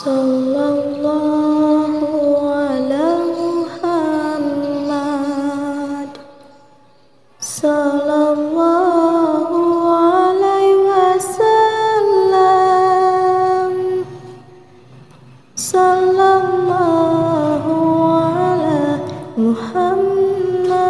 Sallallahu ala Muhammad. Sallallahu alaihi wasallam. Sallallahu ala Muhammad.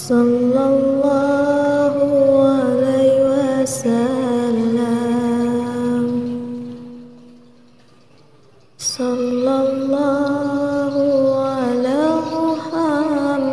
Sallallahu alaihi wasallam. Sallallahu ala Muhammad.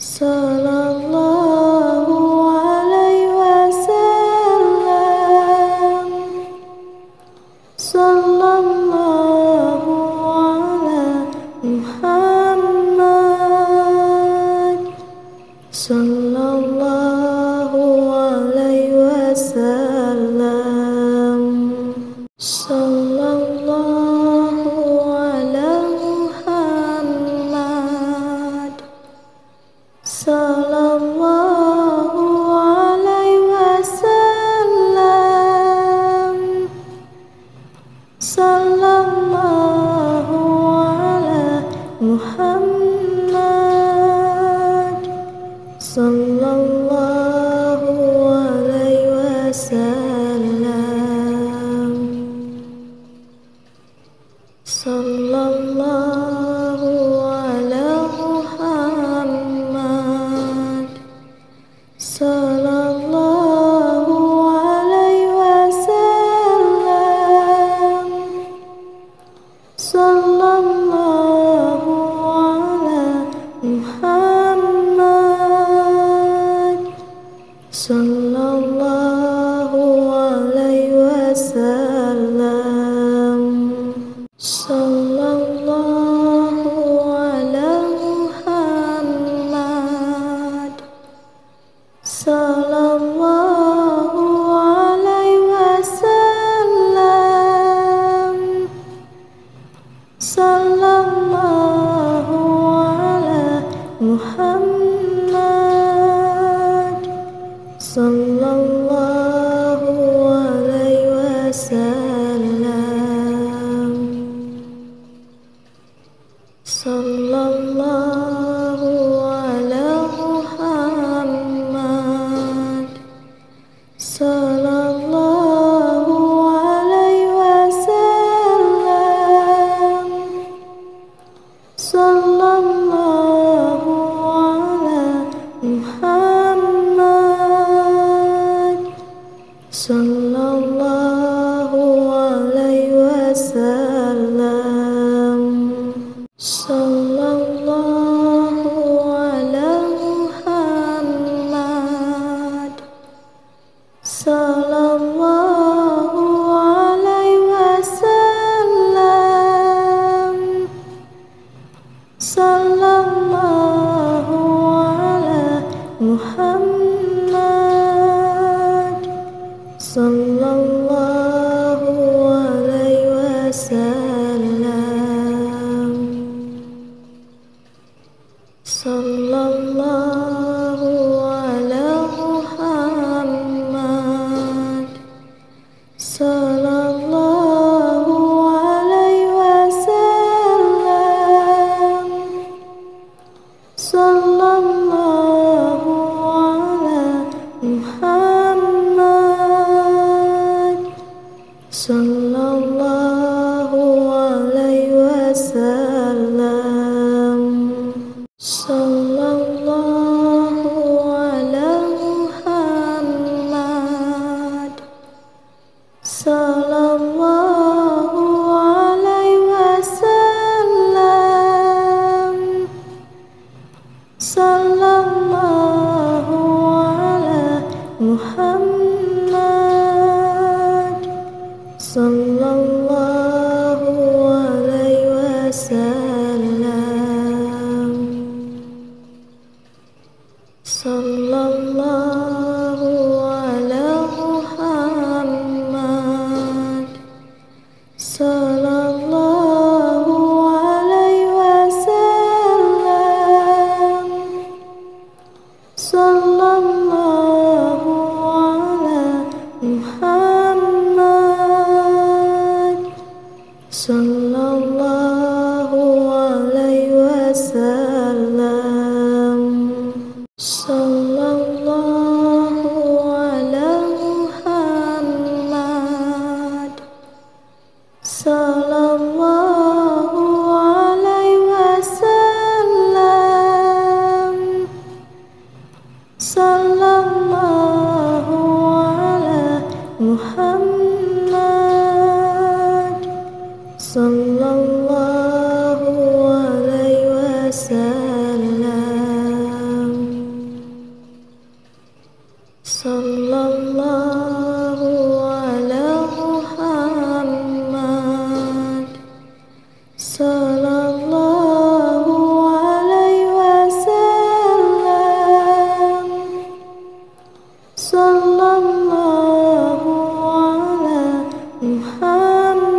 Sallallahu alaihi wasallam. Sallallahu ala Muhammad. Sallallahu alaihi wasallam. Sallallahu ala Muhammad. Sallallahu alaihi wasallam. Sallallahu ala Muhammad. Sallallahu alaihi wasallam. Sallallahu ala Muhammad. Sallallahu alaihi wasallam. Sallallahu ala Muhammad. Sallallahu alaihi wasallam. Sallallahu ala Muhammad. Sallallahu alaihi wasallam. Sallallahu ala Muhammad. Sallallahu alaihi wasallam. Sallallahu ala Muhammad. Sallallahu alaihi wasallam. Sallallahu ala Muhammad. Sallallahu alaihi wasallam. Sallallahu ala Muhammad. Sallallahu alaihi wasallam. Sallallahu ala Muhammad. Sallallahu alaihi wasallam. Sallallahu ala Muhammad. Sallallahu alaihi wasallam. Sallallahu ala Muhammad. Sallallahu alaihi wasallam. Sallallahu ala Muhammad. Sallallahu alaihi wasallam. Sallallahu ala Muhammad. Sallallahu sallallahu alaihi wasallam, sallallahu ala Muhammad, sallallahu alaihi wasallam, sallallahu ala Muhammad, sallallahu alaihi wasallam, sallallahu ala Muhammad, sallallahu alaihi wasallam, sallallahu ala Muhammad,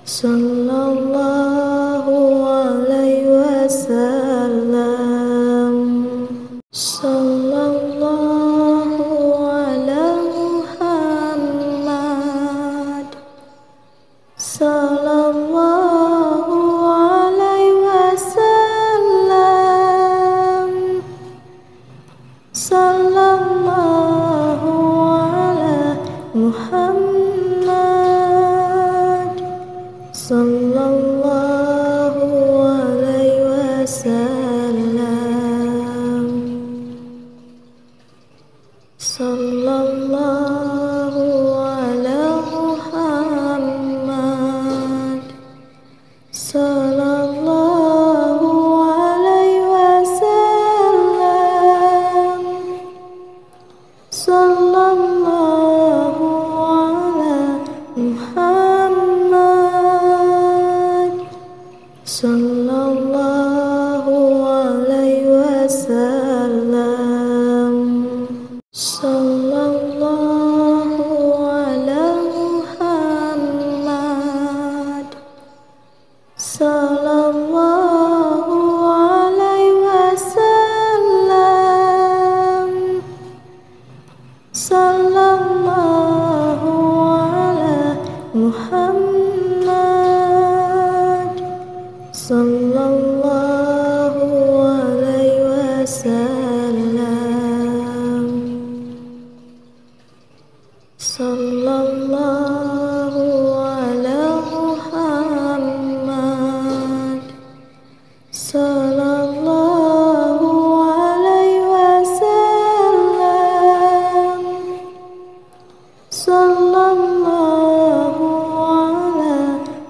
sallallahu alaihi wasallam, sallallahu ala Muhammad, sallallahu alaihi wasallam, sallallahu ala Muhammad, sallallahu alaihi wasallam, sallallahu ala Muhammad, sallallahu alaihi wasallam, sallallahu ala Muhammad, sallallahu alaihi wasallam, sallallahu ala Muhammad, sallallahu alaihi wasallam, sallallahu ala Muhammad, sallallahu alaihi wasallam, sallallahu ala Muhammad, sallallahu alaihi wasallam, sallallahu ala Muhammad, sallallahu alaihi wasallam, sallallahu ala Muhammad, sallallahu alaihi wasallam, sallallahu ala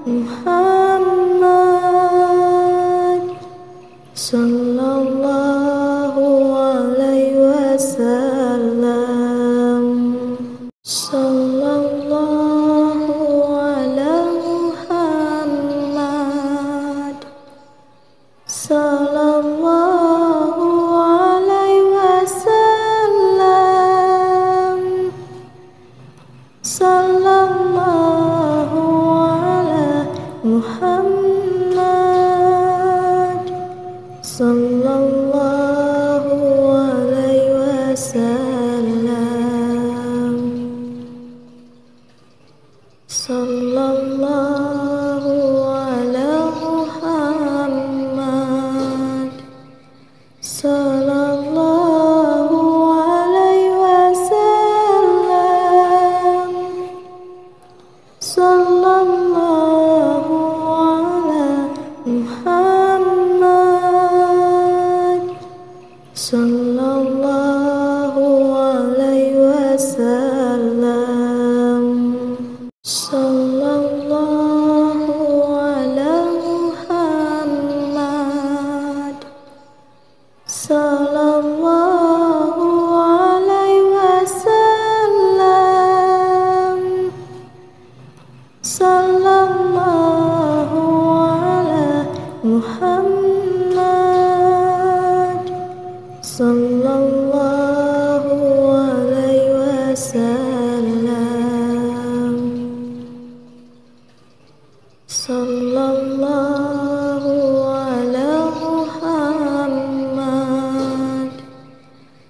Muhammad, sallallahu alaihi wasallam, sallallahu ala Muhammad, sallallahu alaihi wasallam, sallallahu ala Muhammad, sallallahu alaihi wasallam, sallallahu ala Muhammad, sallallahu alaihi wasallam, sallallahu ala Muhammad, sallallahu alaihi wasallam, sallallahu ala Muhammad,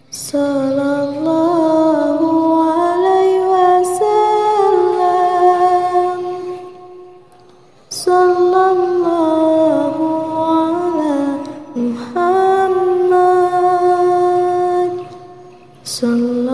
sallallahu alaihi wasallam,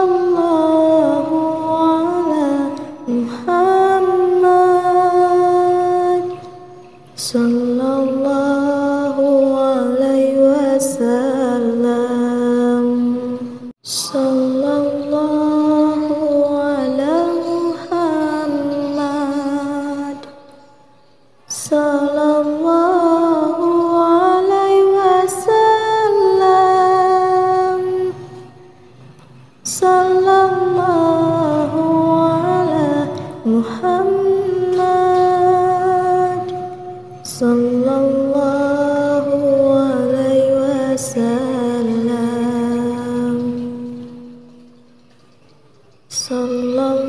sallallahu ala Muhammad, sallallahu alaihi wasallam, sallallahu ala Muhammad, sallallahu alaihi wasallam, sallallahu ala Muhammad, sallallahu alaihi wasallam, sallallahu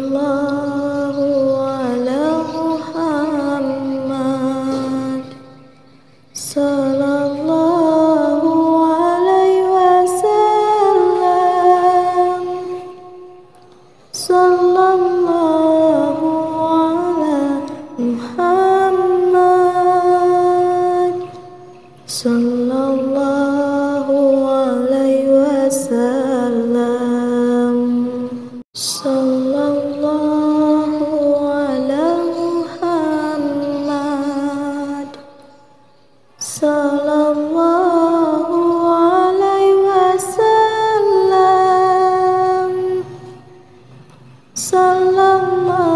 ala Muhammad, sallallahu alaihi wasallam, Sallallahu ala Muhammad. Sallallahu alaihi wasallam. Sallallahu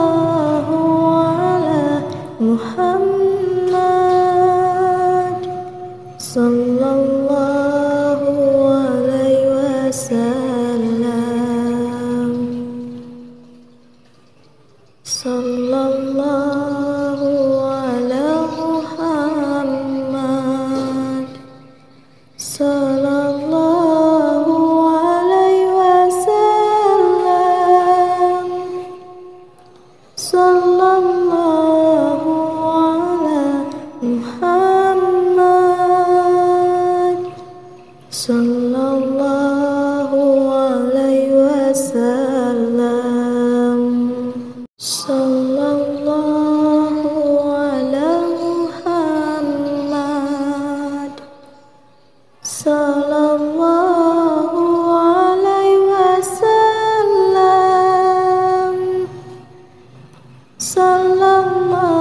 ala Muhammad. Sallallahu alaihi wasallam. Sallallahu ala Muhammad. Sallallahu alaihi wasallam. Sallallahu ala Muhammad. Sallallahu alaihi wasallam. Sallallahu ala Muhammad. Sallallahu alaihi wasallam. Sallallahu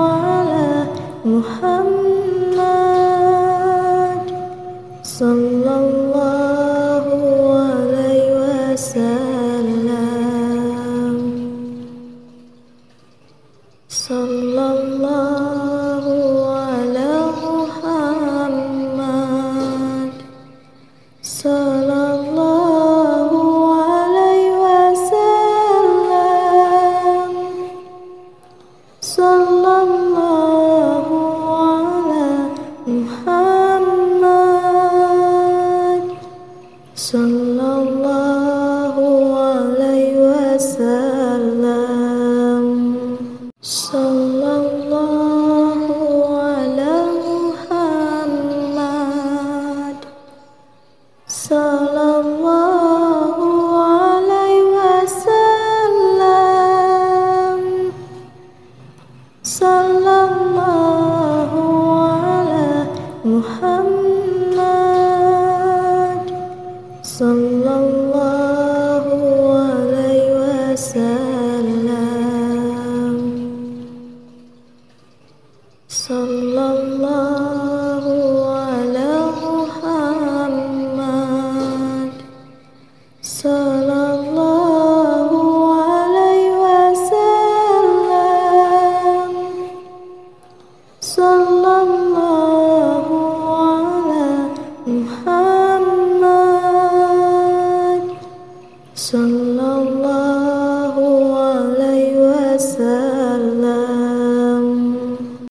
ala Muhammad. Sallallahu alaihi wasallam.